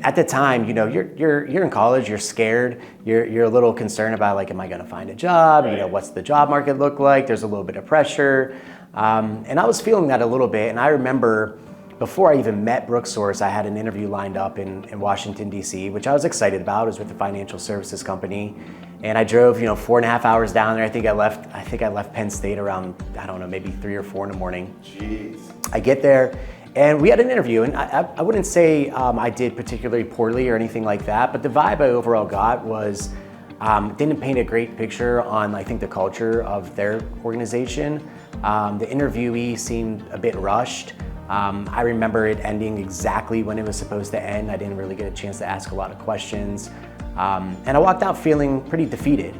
At the time, you're in college, you're scared, you're a little concerned about like, am I gonna find a job? Right. What's the job market look like? There's a little bit of pressure. And I was feeling that a little bit. And I remember before I even met Brooksource, I had an interview lined up in Washington, D.C., which I was excited about. It was with the financial services company. And I drove, 4.5 hours down there. I think I left Penn State around, I don't know, maybe 3 or 4 in the morning. Jeez. I get there and we had an interview, and I wouldn't say I did particularly poorly or anything like that, but the vibe I overall got was didn't paint a great picture on, I think, the culture of their organization. The interviewee seemed a bit rushed. I remember it ending exactly when it was supposed to end. I didn't really get a chance to ask a lot of questions. And I walked out feeling pretty defeated.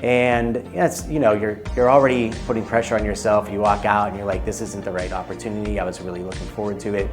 And you're already putting pressure on yourself. You walk out and you're like, this isn't the right opportunity. I was really looking forward to it.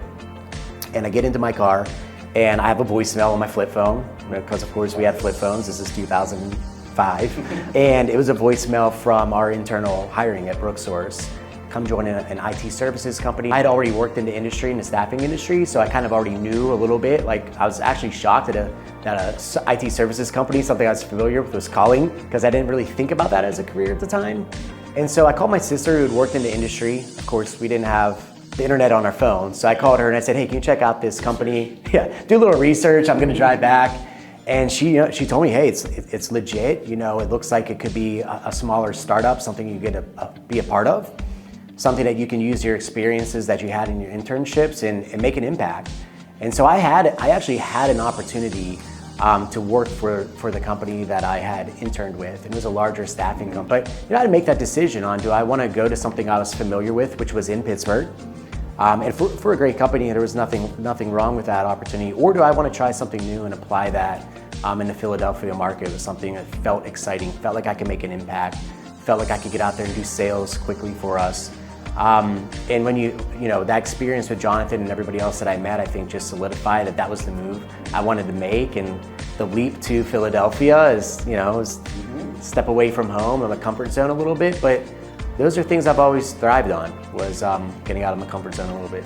And I get into my car and I have a voicemail on my flip phone, because of course we had flip phones. This is 2005. And it was a voicemail from our internal hiring at Brooksource. Come join an IT services company. I had already worked in the industry, in the staffing industry, so I kind of already knew a little bit. Like, I was actually shocked that a IT services company, something I was familiar with, was calling, because I didn't really think about that as a career at the time. And so I called my sister, who had worked in the industry. Of course, we didn't have the internet on our phone, so I called her and I said, hey, can you check out this company? Yeah, do a little research, I'm gonna drive back. And she told me, hey, it's legit. It looks like it could be a smaller startup, something you get to be a part of. Something that you can use your experiences that you had in your internships and make an impact. And so I actually had an opportunity to work for the company that I had interned with. It was a larger staffing company. But I had to make that decision on, do I want to go to something I was familiar with, which was in Pittsburgh, and for a great company, there was nothing wrong with that opportunity, or do I want to try something new and apply that in the Philadelphia market? It was something that felt exciting, felt like I could make an impact, felt like I could get out there and do sales quickly for us. And when that experience with Jonathan and everybody else that I met, I think just solidified that was the move I wanted to make. And the leap to Philadelphia is step away from home and my comfort zone a little bit. But those are things I've always thrived on, was getting out of my comfort zone a little bit.